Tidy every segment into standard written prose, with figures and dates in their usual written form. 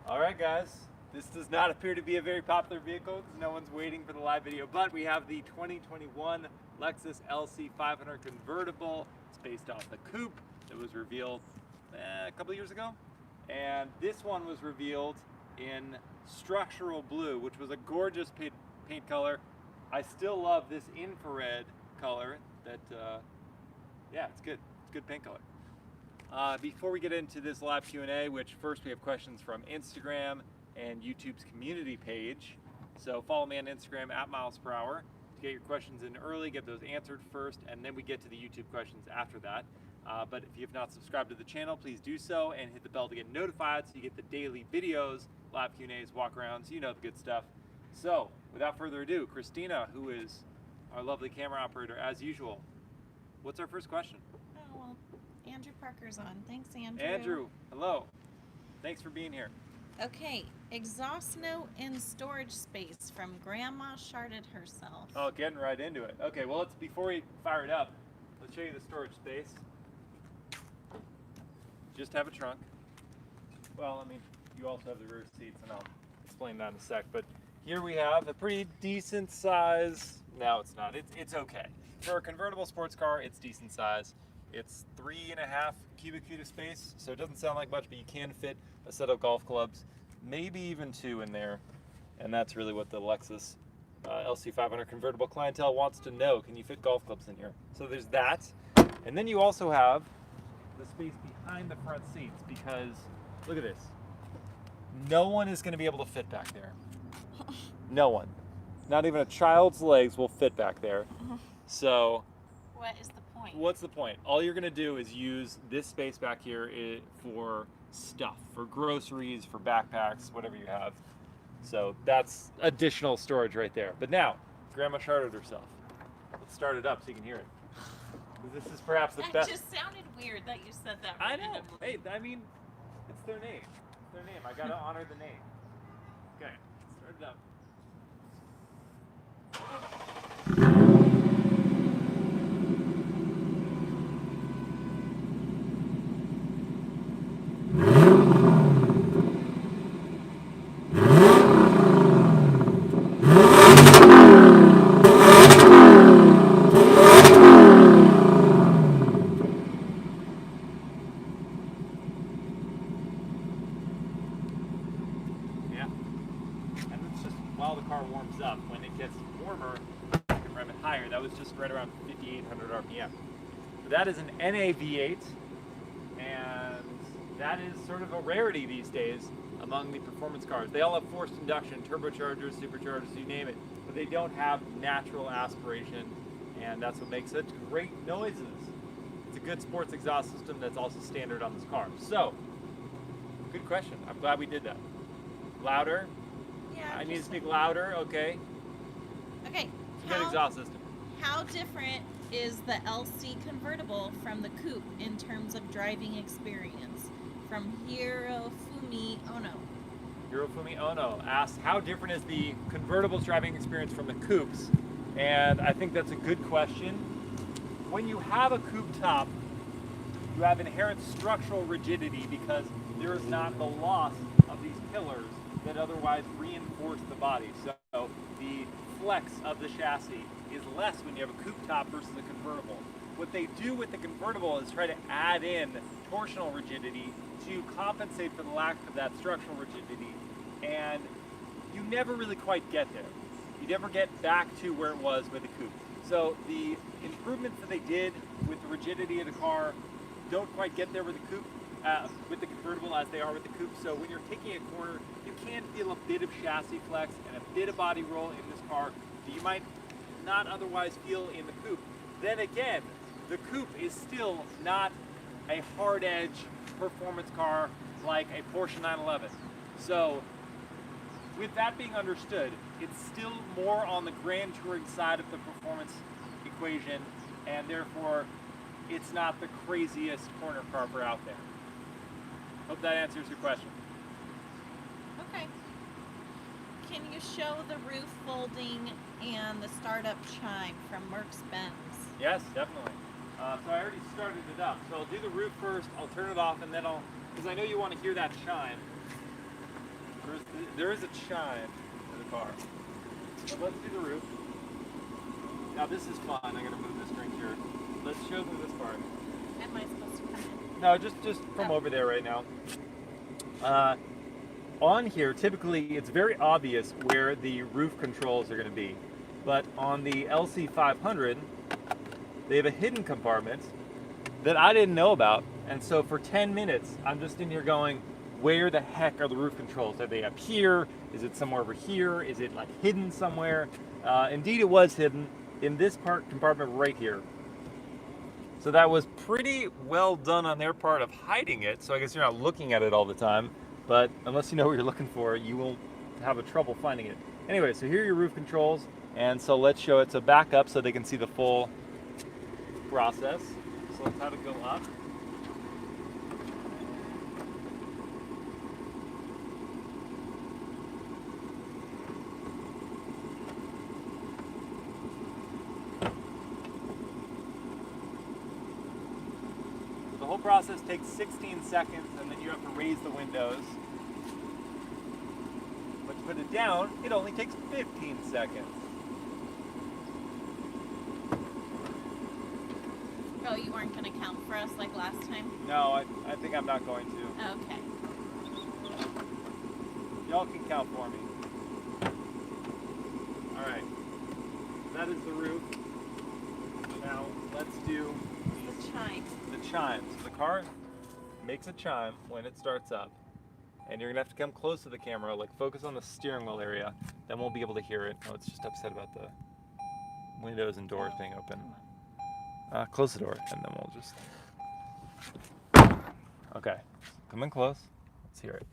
Alright guys, this does not appear to be a very popular vehicle because no one's waiting for the live video, but we have the 2021 Lexus LC500 Convertible. It's based off the Coupe that was revealed a couple years ago. And this one was revealed in structural blue, which was a gorgeous paint color. I still love this infrared color that, yeah, it's good. It's good paint color. Before we get into this live Q&A, which first we have questions from Instagram and YouTube's community page. So follow me on Instagram at MilesPerHr to get your questions in early, get those answered first, and then we get to the YouTube questions after that. But if you have not subscribed to the channel, please do so and hit the bell to get notified so you get the daily videos, live Q&As, walk-arounds, you know the good stuff. So without further ado, Christina, who is our lovely camera operator as usual, what's our first question? Oh, well, Andrew Parker's on. Thanks, Andrew. Andrew, hello. Thanks for being here. Okay, exhaust note in storage space from Grandma Sharded herself. Oh, getting right into it. Okay, well, before we fire it up, let's show you the storage space. Just have a trunk. Well, I mean, you also have the rear seats, and I'll explain that in a sec. But here we have a pretty decent size. No, it's not. It's okay. For a convertible sports car, it's decent size. It's 3.5 cubic feet of space, so it doesn't sound like much, but you can fit a set of golf clubs, maybe even 2 in there. And that's really what the Lexus LC500 Convertible clientele wants to know. Can you fit golf clubs in here? So there's that. And then you also have the space behind the front seats, because look at this. No one is going to be able to fit back there. No one. Not even a child's legs will fit back there. So What is the point? what's the point? All you're going to do is use this space back here for stuff, for groceries, for backpacks, whatever you have. So that's additional storage right there. But now, Grandma Sharded herself. Let's start it up so you can hear it. This is perhaps the That best. just sounded weird that you said that. I know. randomly. Hey, I mean, it's their name. It's their name. I gotta honor the name. Okay, start it up. Yeah. And it's just while the car warms up. When it gets warmer, you can rev it higher. That was just right around 5,800 RPM. So that is an NAV8, and that is sort of a rarity these days among the performance cars. They all have forced induction, turbochargers, superchargers, you name it, but they don't have natural aspiration, and that's what makes such great noises. It's a good sports exhaust system that's also standard on this car. So, good question. I'm glad we did that. Louder? Yeah. I need to just- speak louder, okay. Okay. It's a good exhaust system. How different is the LC convertible from the Coupe in terms of driving experience? From Hirofumi Ono. Hirofumi Ono asked, how different is the convertible's driving experience from the coupes? And I think that's a good question. When you have a coupe top, you have inherent structural rigidity because there is not the loss of these pillars that otherwise reinforce the body. So the flex of the chassis is less when you have a coupe top versus a convertible. What they do with the convertible is try to add in torsional rigidity to compensate for the lack of that structural rigidity, and you never really quite get there. You never get back to where it was with the coupe. So the improvements that they did with the rigidity of the car don't quite get there with the coupe, with the convertible as they are with the coupe. So when you're taking a corner, you can feel a bit of chassis flex and a bit of body roll in this car that you might not otherwise feel in the coupe. Then again, the coupe is still not a hard edge performance car like a Porsche 911. So with that being understood, it's still more on the Grand Touring side of the performance equation, and therefore it's not the craziest corner car for out there. Hope that answers your question. Okay. Can you show the roof folding and the startup chime from Mercs Benz? Yes, definitely. So I already started it up. So I'll do the roof first, I'll turn it off, and then because I know you want to hear that chime. There is a chime in the car. So let's do the roof. Now this is fun. I'm gonna move this drink here. Let's show them this part. Am I supposed to come in? No, just from over there right now. On here, typically it's very obvious where the roof controls are going to be. But on the LC500, they have a hidden compartment that I didn't know about. And so for 10 minutes, I'm just in here going, where the heck are the roof controls? Are they up here? Is it somewhere over here? Is it like hidden somewhere? Indeed, it was hidden in this compartment right here. So that was pretty well done on their part of hiding it. So I guess you're not looking at it all the time. But unless you know what you're looking for, you will have a trouble finding it. Anyway, so here are your roof controls. And so let's show it. So back up so they can see the full process. So let's have it go up. The whole process takes 16 seconds, and then you have to raise the windows. But to put it down, it only takes 15 seconds. Oh, you weren't going to count for us like last time? No, I think I'm not going to. Okay. Y'all can count for me. Alright. That is the roof. Now, let's do The chime. the chime. So the car makes a chime when it starts up. And you're going to have to come close to the camera, like focus on the steering wheel area. Then we'll be able to hear it. Oh, it's just upset about the windows and doors being open. Close the door, and then we'll just... Okay, come in close. Let's hear it.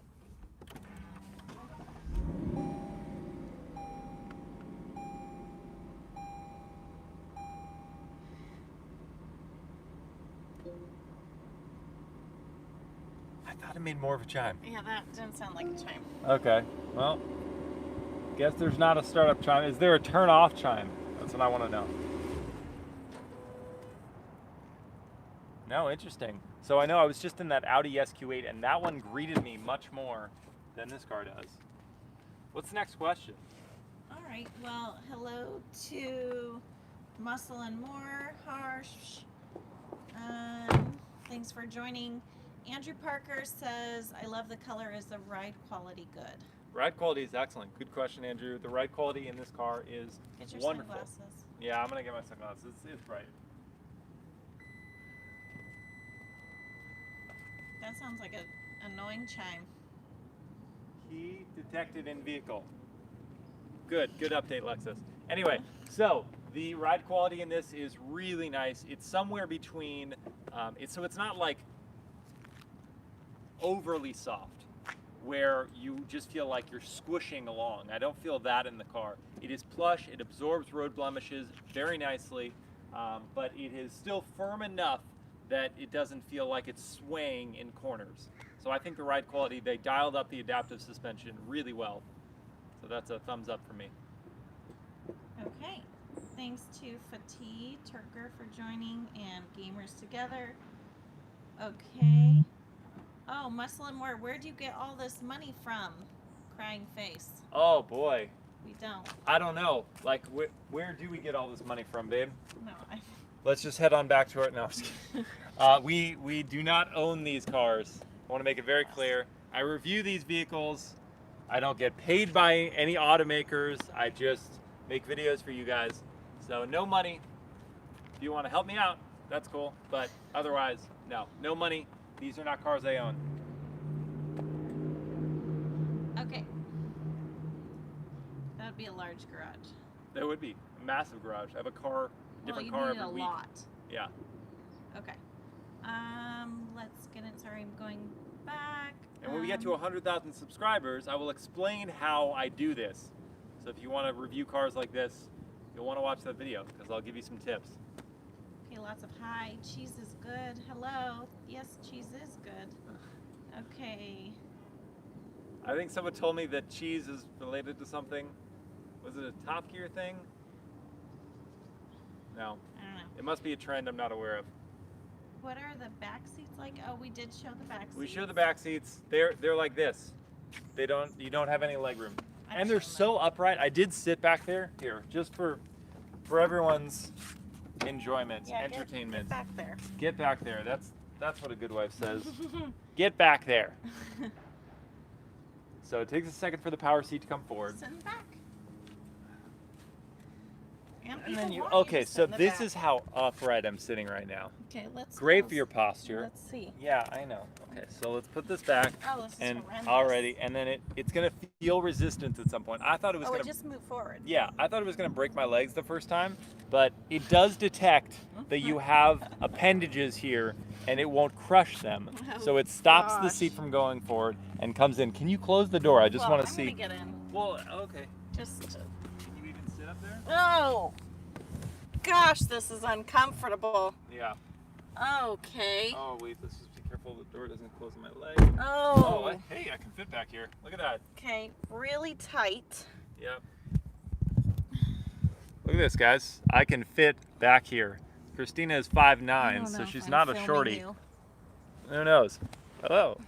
I thought it made more of a chime. Yeah, that didn't sound like a chime. Okay, well, guess there's not a startup chime. Is there a turn off chime? That's what I want to know. No, interesting. So I know I was just in that Audi SQ8 and that one greeted me much more than this car does. What's the next question? All right. Well, hello to Muscle and More, Harsh. Thanks for joining. Andrew Parker says, I love the color. Is the ride quality good? Ride quality is excellent. Good question, Andrew. The ride quality in this car is Get your wonderful. sunglasses. Yeah, I'm going to get my sunglasses. It's bright. That sounds like an annoying chime. Key detected in vehicle. Good update, Lexus. Anyway, so the ride quality in this is really nice. It's somewhere between, so it's not like overly soft, where you just feel like you're squishing along. I don't feel that in the car. It is plush, it absorbs road blemishes very nicely, but it is still firm enough that it doesn't feel like it's swaying in corners. So I think the ride quality, they dialed up the adaptive suspension really well. So that's a thumbs up for me. Okay. Thanks to Fatih Turker for joining and Gamers Together. Okay. Oh, Muscle and More, where do you get all this money from? Crying face. Oh boy. We don't. I don't know. Like, where do we get all this money from, babe? No, Let's just head on back to it now. We do not own these cars. I want to make it very clear. I review these vehicles. I don't get paid by any automakers. I just make videos for you guys. So no money. If you want to help me out, that's cool. But otherwise, no money. These are not cars I own. Okay. That would be a large garage. There would be a massive garage. I have a car, different car every week. Well, you need a lot. Yeah. Okay. Let's get it. Sorry, I'm going back. And when we get to 100,000 subscribers, I will explain how I do this. So if you want to review cars like this, you'll want to watch that video because I'll give you some tips. Okay, lots of hi. Cheese is good. Hello. Yes, cheese is good. Okay. I think someone told me that cheese is related to something. Was it a Top Gear thing? No. I don't know. It must be a trend I'm not aware of. What are the back seats like? Oh, we did show the back seats. We show the back seats. They're like this. You don't have any leg room. I've And they're seen so upright. I did sit back there, here, just for everyone's enjoyment, Yeah, entertainment. Get back there. Get back there. That's what a good wife says. Get back there. So it takes a second for the power seat to come forward. Sit in the back. And then you, want okay, to sit so in the this back. is how upright I'm sitting right now. Okay, let's. Great pause. for your posture. Let's see. Yeah, I know. Okay, so let's put this back. Oh, this is And horrendous. already, and then it's gonna feel resistance at some point. I thought it was Oh, gonna. it just moved forward. Yeah, I thought it was gonna break my legs the first time, but it does detect that you have appendages here, and it won't crush them. Oh, So it stops the gosh. seat from going forward and comes in. Can you close the door? I just Well, want to I'm see. gonna get in. Well, okay. Just. Can you even sit up there? Oh. Gosh, this is uncomfortable. Yeah. Okay. Oh wait, let's just be careful the door doesn't close on my leg. Oh. Hey, I can fit back here. Look at that. Okay, really tight. Yep. Look at this, guys. I can fit back here. Christina is 5'9", so she's not a shorty. Who knows? Hello.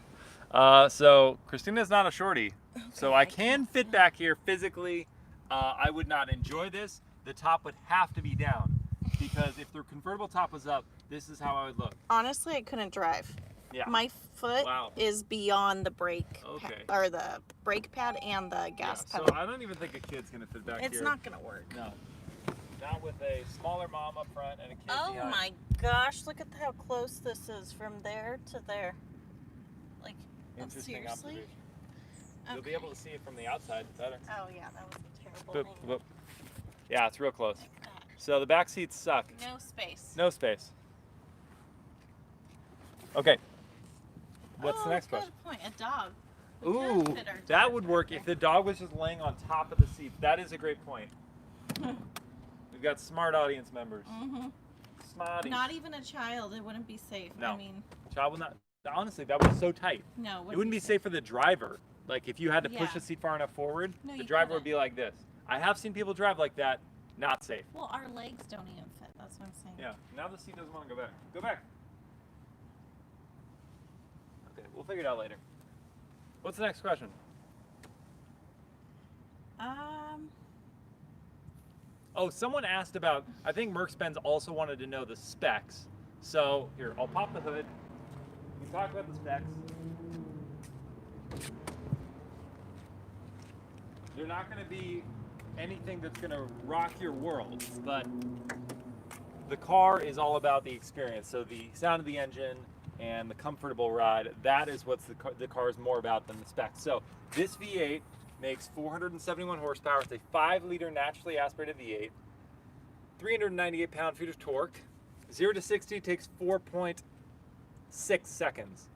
So Christina's not a shorty. So I can fit back here physically. I would not enjoy this. The top would have to be down because if the convertible top was up, this is how I would look. Honestly, I couldn't drive. Yeah. My foot Wow. is beyond the brake Okay. or the brake pad and the gas So pedal. I don't even think a kid's gonna fit back here. It's not gonna work. No. Not with a smaller mom up front and a kid Oh behind. my gosh, look at how close this is from there to there. Like, Interesting seriously? observation. You'll be able to see it from the outside better. Oh yeah, that was a terrible Boop, angle. boop. Yeah, it's real close. Like that. So the back seats suck. No space. No space. Okay. What's the next good question? point. A dog. We Ooh, could fit our that dog would back work there. if the dog was just laying on top of the seat. That is a great point. We've got smart audience members. Mhm. Smarty. Not even a child. It wouldn't be safe. No. I mean, Child would not. Honestly, that was so tight. no. It wouldn't be safe for the driver. Like if you had to push Yeah. the seat far enough forward, No, the you driver would couldn't. be like this. I have seen people drive like that. Not safe. Well, our legs don't even fit. That's what I'm saying. Yeah. Now the seat doesn't want to go back. Go back. Okay, we'll figure it out later. What's the next question? Oh, someone asked about, I think Mercs Benz also wanted to know the specs. So here, I'll pop the hood. We can talk about the specs. They're not going to be anything that's going to rock your world, but the car is all about the experience. So the sound of the engine and the comfortable ride, that is what the car is more about than the specs. So this V8 makes 471 horsepower. It's a 5-liter naturally aspirated V8, 398 pound-feet of torque. 0 to 60 takes 4.6 seconds.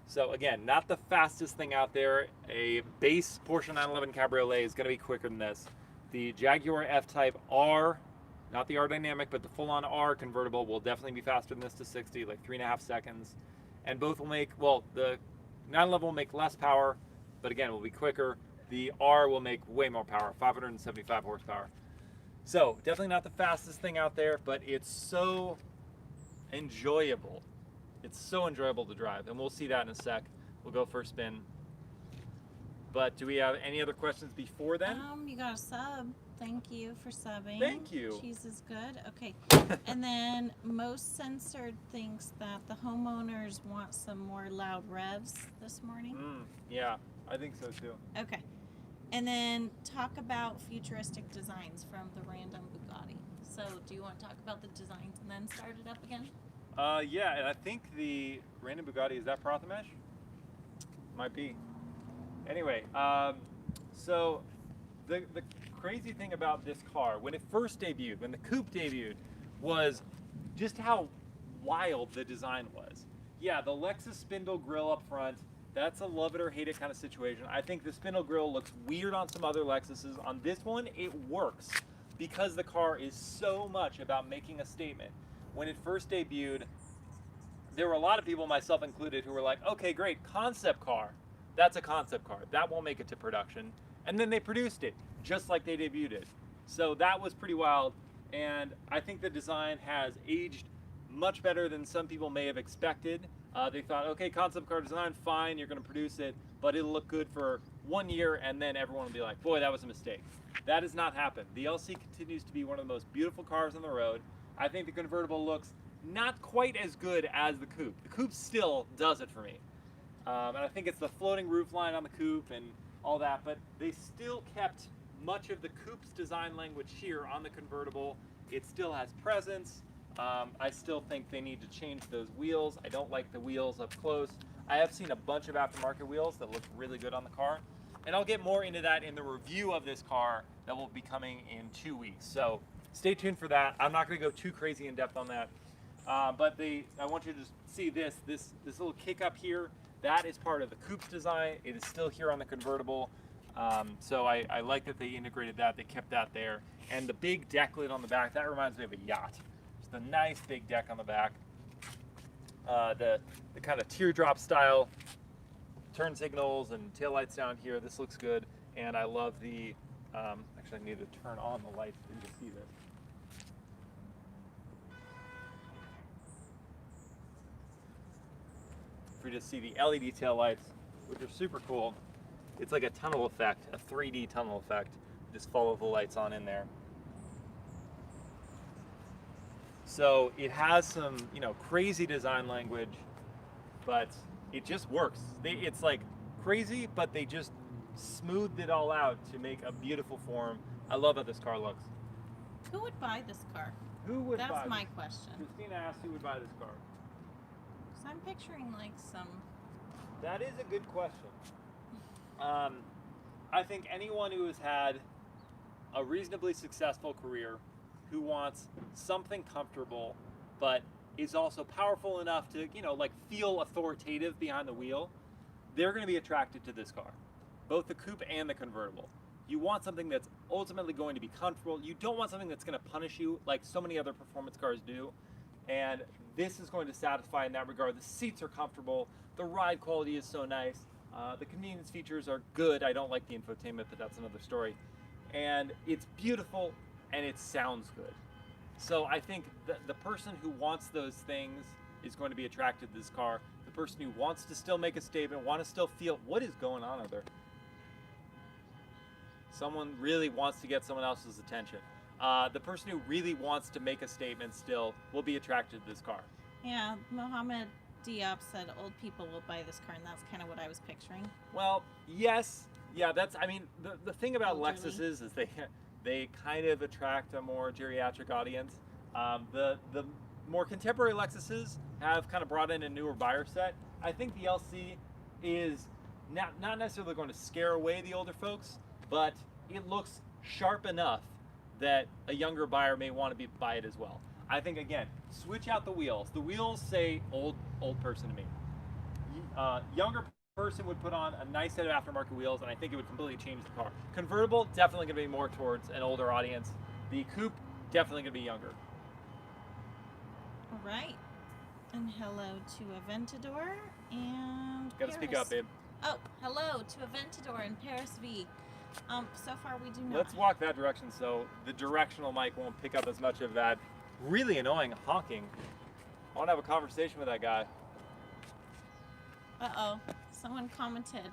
So again, not the fastest thing out there. A base Porsche 911 Cabriolet is going to be quicker than this. The Jaguar F-Type R, not the R Dynamic, but the full-on R convertible will definitely be faster than this to 60, like 3.5 seconds. And both will make, well, the 911 will make less power, but again, it will be quicker. The R will make way more power, 575 horsepower. So definitely not the fastest thing out there, but it's so enjoyable. It's so enjoyable to drive, and we'll see that in a sec. We'll go for a spin. But do we have any other questions before then? You got a sub. Thank you for subbing. Thank you. Cheese is good. Okay. And then Most Censored thinks that the homeowners want some more loud revs this morning. Yeah, I think so too. Okay. And then talk about futuristic designs from the random Bugatti. So do you want to talk about the designs and then start it up again? Yeah, and I think the random Bugatti, is that Prothmesh? Might be. Anyway, so the crazy thing about this car, when it first debuted, when the Coupe debuted, was just how wild the design was. Yeah, the Lexus spindle grille up front, that's a love it or hate it kind of situation. I think the spindle grille looks weird on some other Lexuses. On this one, it works because the car is so much about making a statement. When it first debuted, there were a lot of people, myself included, who were like, okay, great, concept car. That's a concept car. That won't make it to production. And then they produced it, just like they debuted it. So that was pretty wild. And I think the design has aged much better than some people may have expected. They thought, okay, concept car design, fine, you're going to produce it, but it'll look good for 1 year, and then everyone will be like, boy, that was a mistake. That has not happened. The LC continues to be one of the most beautiful cars on the road. I think the convertible looks not quite as good as the coupe. The coupe still does it for me. And I think it's the floating roofline on the coupe and all that, but they still kept much of the coupe's design language here on the convertible. It still has presence. I still think they need to change those wheels. I don't like the wheels up close. I have seen a bunch of aftermarket wheels that look really good on the car. And I'll get more into that in the review of this car that will be coming in 2 weeks. So stay tuned for that. I'm not going to go too crazy in depth on that. But I want you to just see this little kick up here. That is part of the coupe's design. It is still here on the convertible. So I like that they integrated that. They kept that there. And the big deck lid on the back, that reminds me of a yacht. Just a nice big deck on the back. The kind of teardrop style turn signals and taillights down here. This looks good. And I love the, actually I need to turn on the lights for you to see this. For you to see the LED tail lights, which are super cool. It's like a tunnel effect, a 3D tunnel effect. Just follow the lights on in there. So it has some, you know, crazy design language, but it just works. It's like crazy, but they just smoothed it all out to make a beautiful form. I love how this car looks. Who would buy this car? Who would buy That's my this? question. Christina asked who would buy this car. Because I'm picturing like some... That is a good question. I think anyone who has had a reasonably successful career, who wants something comfortable, but is also powerful enough to, you know, like feel authoritative behind the wheel, they're going to be attracted to this car. Both the coupe and the convertible. You want something that's ultimately going to be comfortable. You don't want something that's going to punish you like so many other performance cars do. And this is going to satisfy in that regard. The seats are comfortable. The ride quality is so nice. The convenience features are good. I don't like the infotainment, but that's another story. And it's beautiful and it sounds good. So I think the person who wants those things is going to be attracted to this car. The person who wants to still make a statement, want to still feel, what is going on out there? Someone really wants to get someone else's attention. The person who really wants to make a statement still will be attracted to this car. Yeah, Mohammed Diop said old people will buy this car, and that's kind of what I was picturing. Well, yes. Yeah, that's, I mean, the thing about Elderly. Lexuses is they kind of attract a more geriatric audience. The more contemporary Lexuses have kind of brought in a newer buyer set. I think the LC is not necessarily going to scare away the older folks, but it looks sharp enough that a younger buyer may want to buy it as well. I think, again, switch out the wheels. The wheels say old person to me. Younger person would put on a nice set of aftermarket wheels, and I think it would completely change the car. Convertible, definitely going to be more towards an older audience. The coupe, definitely going to be younger. All right. And hello to Aventador and Got to speak up, babe. Oh, hello to Aventador and Paris V. So far we do not. Let's walk that direction so the directional mic won't pick up as much of that really annoying honking. I want to have a conversation with that guy. Uh-oh. Someone commented,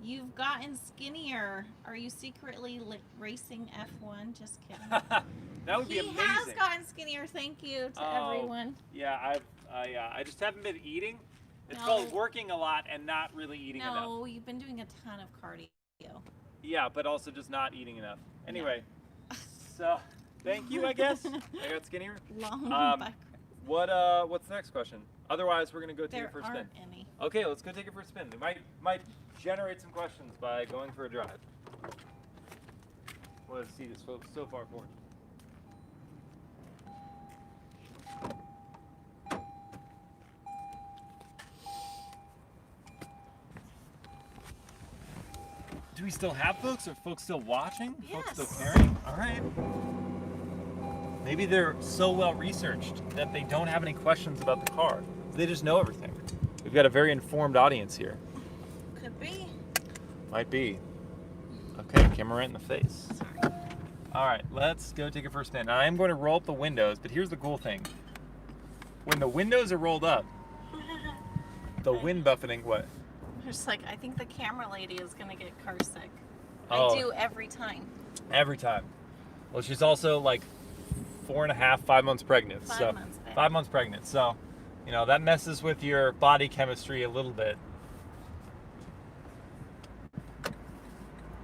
"You've gotten skinnier. Are you secretly racing F1?" Just kidding. That would be amazing. He has gotten skinnier. Thank you to everyone. Yeah, I just haven't been eating. It's No. called working a lot and not really eating enough. No, you've been doing a ton of cardio. Yeah, but also just not eating enough. Anyway, so thank you, I guess. I got skinnier. Long bike. What's the next question? Otherwise, we're gonna go take There it for a spin. aren't any. Okay, let's go take it for a spin. We might generate some questions by going for a drive. What does see this so far for? Do we still have folks? Are folks still watching? Folks still Yes. caring? All right. Maybe they're so well researched that they don't have any questions about the car. They just know everything. We've got a very informed audience here. Could be. Might be. Okay, camera right in the face. Sorry. All right, let's go take a first spin. Now, I am going to roll up the windows, but here's the cool thing. When the windows are rolled up, the wind buffeting, what? Just like, I think the camera lady is gonna get car sick. Oh. I do every time. Every time. Well, she's also like 4.5, 5 months pregnant. 5 months, babe. 5 months pregnant. So, you know, that messes with your body chemistry a little bit.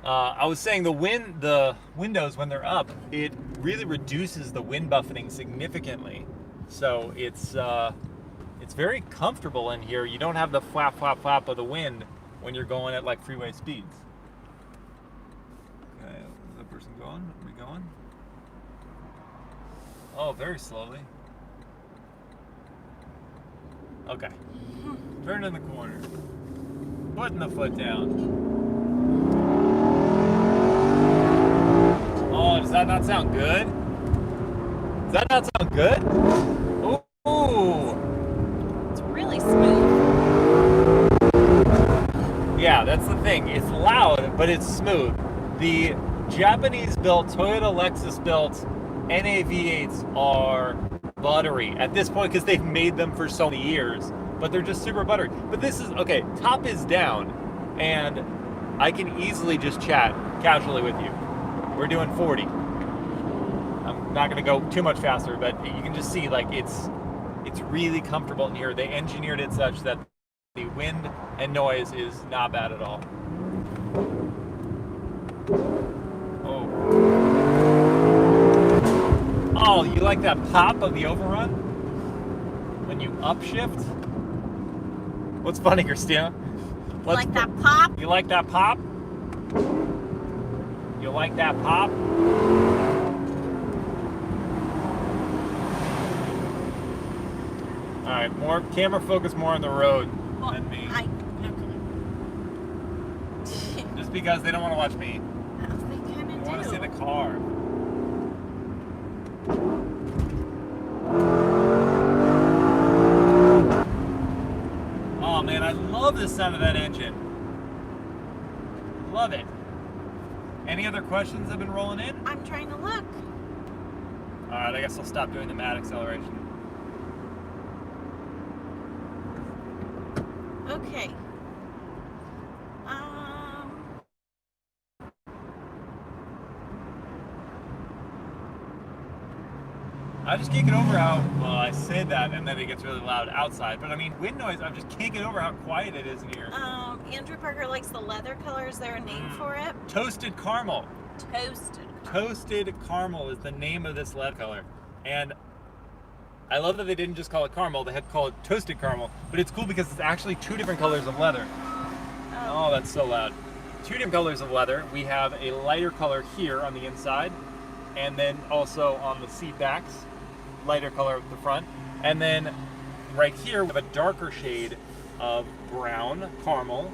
I was saying the windows, when they're up, it really reduces the wind buffeting significantly. So it's very comfortable in here. You don't have the flap, flap, flap of the wind when you're going at like freeway speeds. Okay, is that person going? Are we going? Oh, very slowly. Okay. Turn in the corner. Putting the foot down. Oh, does that not sound good? Does that not sound good? Ooh. It's really smooth. Yeah, that's the thing. It's loud, but it's smooth. The Japanese-built, Toyota Lexus-built NA V8s are buttery at this point because they've made them for so many years, but they're just super buttery. But this is, okay, top is down, and I can easily just chat casually with you. We're doing 40. I'm not going to go too much faster, but you can just see, like, it's really comfortable in here. They engineered it such that the wind and noise is not bad at all. Oh, you like that pop of the overrun? When you upshift? What's funny, Christina? Like that pop? You like that pop? You like that pop? Alright, more camera focus more on the road than me. Okay. Just because they don't want to watch me. They kind of do. They want to see the car. Oh man, I love the sound of that engine. Love it. Any other questions that have been rolling in? I'm trying to look. Alright, I guess I'll stop doing the mad acceleration. Okay. I just can't get over how, well, I say that and then it gets really loud outside, but I mean, wind noise, I just can't get over how quiet it is in here. Andrew Parker likes the leather color. Is there a name for it? Toasted caramel. Toasted. Toasted caramel is the name of this leather color. And I love that they didn't just call it caramel, they had to call it toasted caramel, but it's cool because it's actually two different colors of leather. Oh, that's so loud. Two different colors of leather. We have a lighter color here on the inside, and then also on the seat backs, lighter color at the front. And then right here we have a darker shade of brown caramel.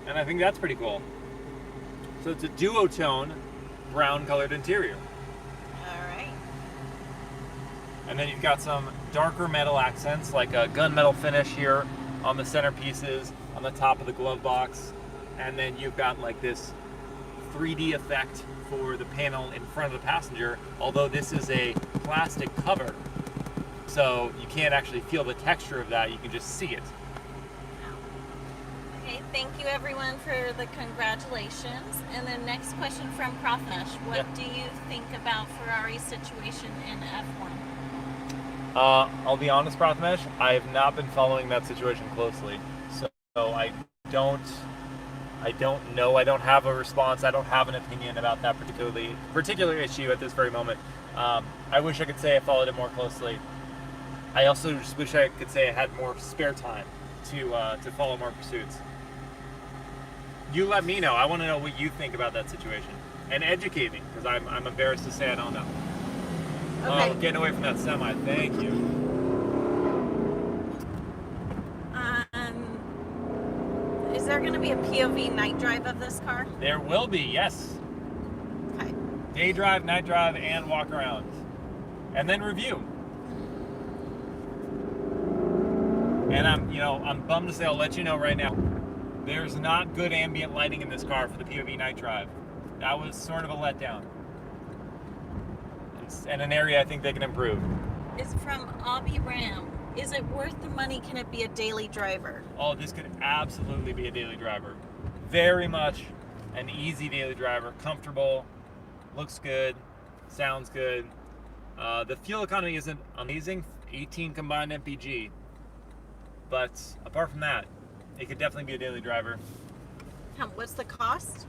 And I think that's pretty cool. So it's a duotone brown colored interior. Alright. And then you've got some darker metal accents, like a gunmetal finish here on the centerpieces, on the top of the glove box. And then you've got like this 3D effect for the panel in front of the passenger, although this is a plastic cover. So you can't actually feel the texture of that, you can just see it. Okay, thank you everyone for the congratulations. And then next question from Profesh. What do you think about Ferrari's situation in F1? I'll be honest, Prathamesh, I have not been following that situation closely. So I don't know. I don't have a response. I don't have an opinion about that particular issue at this very moment. I wish I could say I followed it more closely. I also just wish I could say I had more spare time to follow more pursuits. You let me know. I want to know what you think about that situation and educate me, because I'm embarrassed to say I don't know. Okay. Oh, getting away from that semi. Thank you. Is there going to be a POV night drive of this car? There will be, yes. Okay. Day drive, night drive, and walk around. And then review. And I'm bummed to say, I'll let you know right now, there's not good ambient lighting in this car for the POV night drive. That was sort of a letdown. It's in an area I think they can improve. It's from Abby Ram. Is it worth the money? Can it be a daily driver? Oh, this could absolutely be a daily driver. Very much an easy daily driver, comfortable, looks good, sounds good. The fuel economy isn't amazing, 18 combined MPG, but apart from that, it could definitely be a daily driver. What's the cost?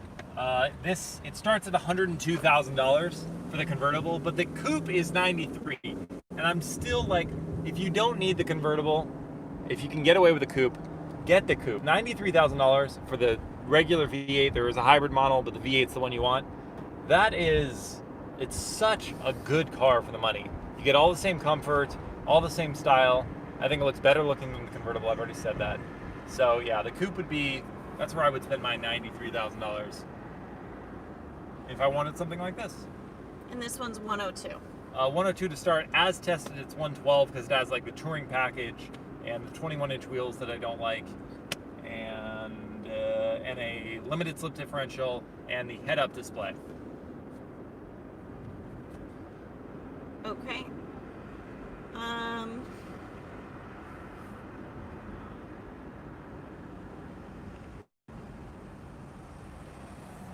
It starts at $102,000 for the convertible, but the coupe is $93,000, and I'm still like, if you don't need the convertible, if you can get away with the coupe, get the coupe. $93,000 for the regular V8. There is a hybrid model, but the V8's the one you want. It's such a good car for the money. You get all the same comfort, all the same style. I think it looks better looking than the convertible. I've already said that. So yeah, the coupe that's where I would spend my $93,000 if I wanted something like this. And this one's 102. 102 to start. As tested, it's 112 because it has like the touring package and the 21-inch wheels that I don't like, and a limited slip differential and the head-up display. Okay.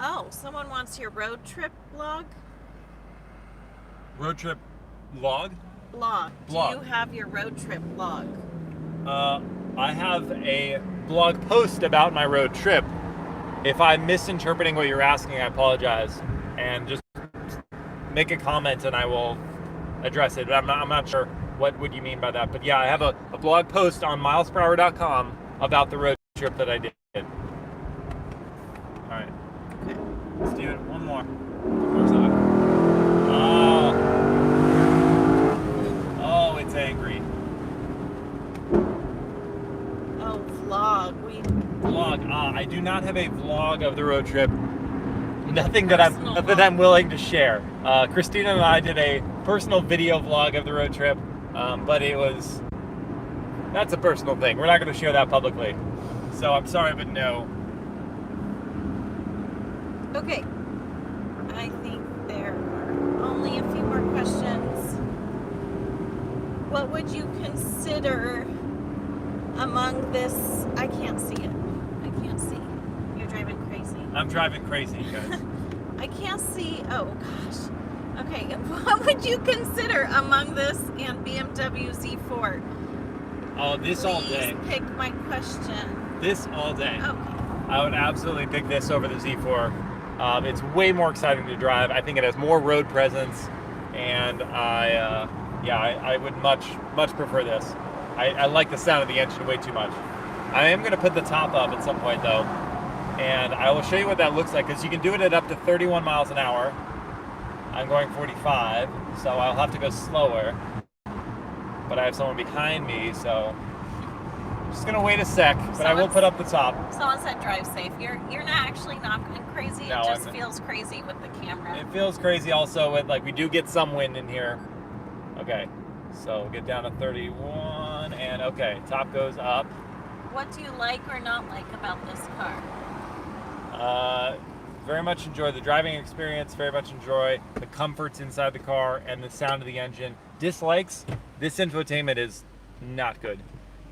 Oh, someone wants your road trip blog? Road trip log? Blog. Blog. Do you have your road trip blog? I have a blog post about my road trip. If I'm misinterpreting what you're asking, I apologize. And just make a comment and I will address it. But I'm not sure what would you mean by that. But yeah, I have a blog post on MilesPerHr.com about the road trip that I did. All right. Okay. Let's do it. One more. Oh, it's angry. Oh, vlog. Vlog. I do not have a vlog of the road trip. Nothing that I'm willing to share. Christina and I did a personal video vlog of the road trip, but that's a personal thing. We're not going to share that publicly. So I'm sorry, but no. Okay. I think there are only a few more questions. What would you consider among this? I can't see it. I can't see. You're driving crazy. I'm driving crazy, you guys. I can't see. Oh, gosh. Okay. What would you consider among this and BMW Z4? Oh, this all day. Please pick my question. This all day. Okay. I would absolutely pick this over the Z4. It's way more exciting to drive. I think it has more road presence, and I would much prefer this. I like the sound of the engine way too much. I am going to put the top up at some point though, and I will show you what that looks like, because you can do it at up to 31 miles an hour. I'm going 45, so I'll have to go slower, but I have someone behind me, so I'm just going to wait a sec, but I will put up the top. Someone said drive safe. You're not actually not going crazy. No, it just feels crazy with the camera. It feels crazy also with, like, we do get some wind in here. Okay, so we'll get down to 31, and okay, top goes up. What do you like or not like about this car? Very much enjoy the driving experience, very much enjoy the comforts inside the car and the sound of the engine. Dislikes, this infotainment is not good.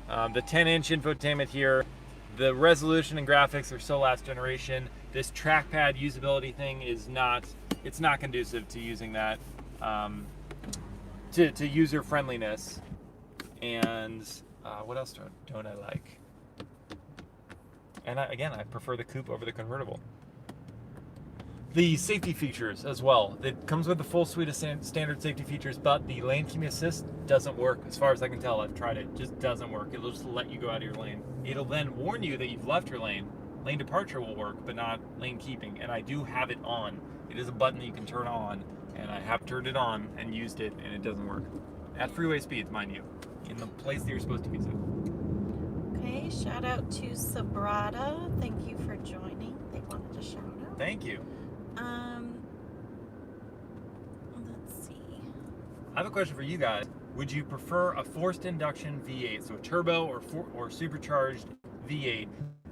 The 10-inch infotainment here, the resolution and graphics are so last generation. This trackpad usability thing is not conducive to using that, to user friendliness. And what else don't I like? And I prefer the coupe over the convertible. The safety features as well. It comes with a full suite of standard safety features, but the lane keeping assist doesn't work as far as I can tell. I've tried it. It just doesn't work. It'll just let you go out of your lane. It'll then warn you that you've left your lane. Lane departure will work, but not lane keeping. And I do have it on. It is a button that you can turn on, and I have turned it on and used it, and it doesn't work. At freeway speeds, mind you, in the place that you're supposed to use it. Okay, shout out to Sabrata. Thank you for joining. They wanted to shout out. Thank you. Let's see. I have a question for you guys. Would you prefer a forced induction V8, so a turbo or supercharged V8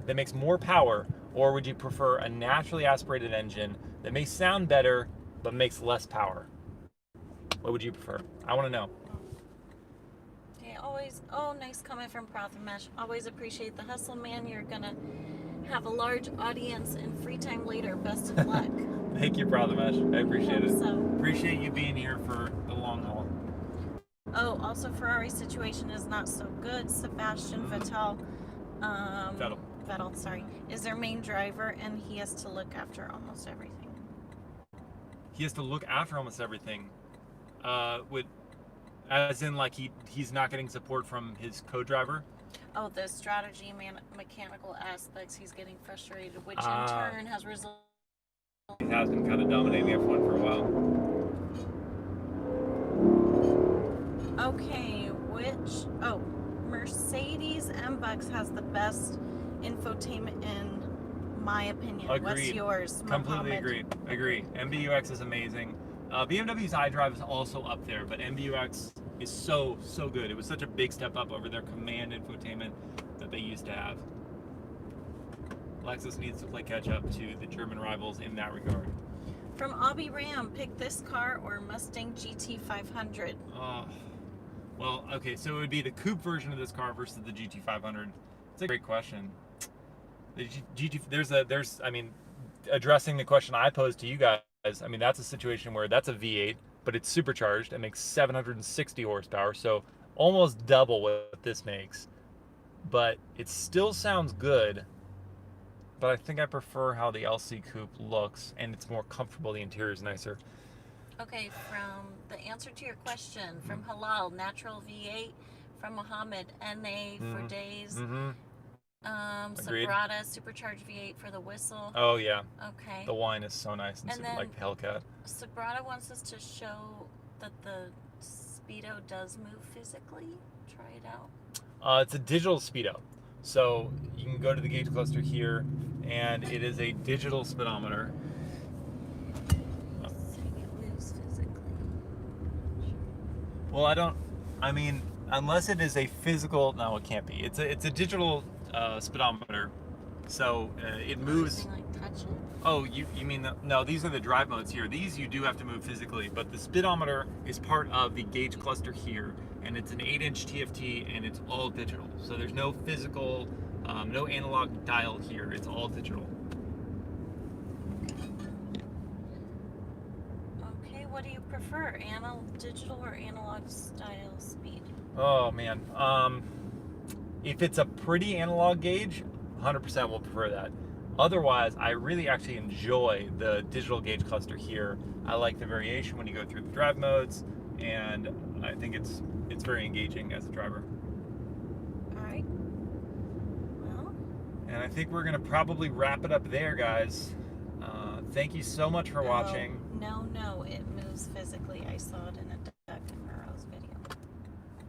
that makes more power, or would you prefer a naturally aspirated engine that may sound better but makes less power? What would you prefer? I want to know. Okay, always always, oh, nice comment from Prathamesh. Always appreciate the hustle, man. You're gonna have a large audience and free time later. Best of luck. Thank you, Prathamesh. I appreciate it. So. Appreciate you being here for the long haul. Oh, also Ferrari's situation is not so good. Sebastian Vettel, sorry, is their main driver, and he has to look after almost everything. He has to look after almost everything. As in, like, he's not getting support from his co-driver? Oh, the strategy, mechanical aspects, he's getting frustrated, which in turn has resulted. He has been kind of dominating F1 for a while. Okay, Mercedes M-Bucks has the best infotainment in my opinion. Agreed. What's yours, Completely Mohammed? agree. MBUX is amazing. BMW's iDrive is also up there, but MBUX is so good. It was such a big step up over their command infotainment that they used to have. Lexus needs to play catch up to the German rivals in that regard. From Abby Ram, pick this car or Mustang GT500. Well, okay, so it would be the coupe version of this car versus the GT500. It's a great question. The GT, I mean, addressing the question I posed to you guys, I mean, that's a situation where that's a V8, but it's supercharged and makes 760 horsepower, so almost double what this makes. But it still sounds good, but I think I prefer how the LC Coupe looks, and it's more comfortable, the interior is nicer. Okay, from the answer to your question, from Halal, natural V8, from Mohammed, NA for days. Agreed. Sabrata, supercharged V8 for the whistle. Oh yeah. Okay. The wine is so nice and then like Hellcat. Sabrata wants us to show that the Speedo does move physically. Try it out. It's a digital Speedo. So you can go to the gauge cluster here, and it is a digital speedometer. Saying it moves physically. Well, I mean, unless it is a physical, no, it can't be. It's a digital speedometer, so it moves. Can like touch it? Oh, you mean no? These are the drive modes here. These you do have to move physically, but the speedometer is part of the gauge cluster here, and it's an 8-inch TFT, and it's all digital. So there's no physical, no analog dial here. It's all digital. Okay, what do you prefer, digital or analog style speed? Oh man, if it's a pretty analog gauge, 100% will prefer that. Otherwise, I really actually enjoy the digital gauge cluster here. I like the variation when you go through the drive modes, and I think it's very engaging as a driver. All right. Well. And I think we're gonna probably wrap it up there, guys. Thank you so much for watching. No, it moves physically. I saw it in a Doug and Murrow's video.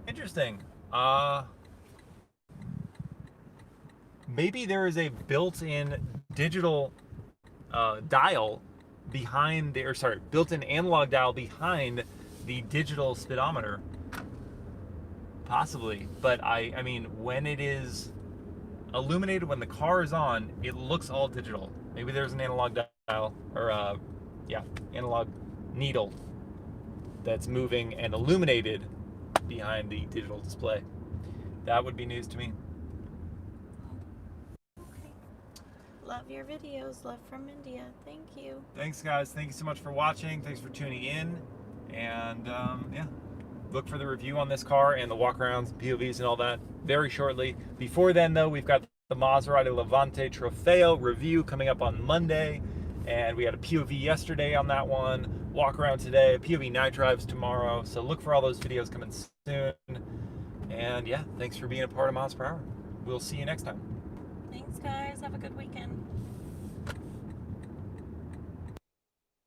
Interesting. Maybe there is a built-in digital dial behind the, or sorry, built-in analog dial behind the digital speedometer. Possibly, but I mean, when it is illuminated, when the car is on, it looks all digital. Maybe there's an analog dial, or analog needle that's moving and illuminated behind the digital display. That would be news to me. Okay. Love your videos. Love from India. Thank you. Thanks, guys. Thank you so much for watching. Thanks for tuning in. And yeah, look for the review on this car and the walk-arounds, POVs, and all that very shortly. Before then, though, we've got the Maserati Levante Trofeo review coming up on Monday. And we had a POV yesterday on that one, walk-around today, POV Night Drives tomorrow. So look for all those videos coming soon. And yeah, thanks for being a part of MilesPerHr. We'll see you next time. Thanks, guys. Have a good weekend.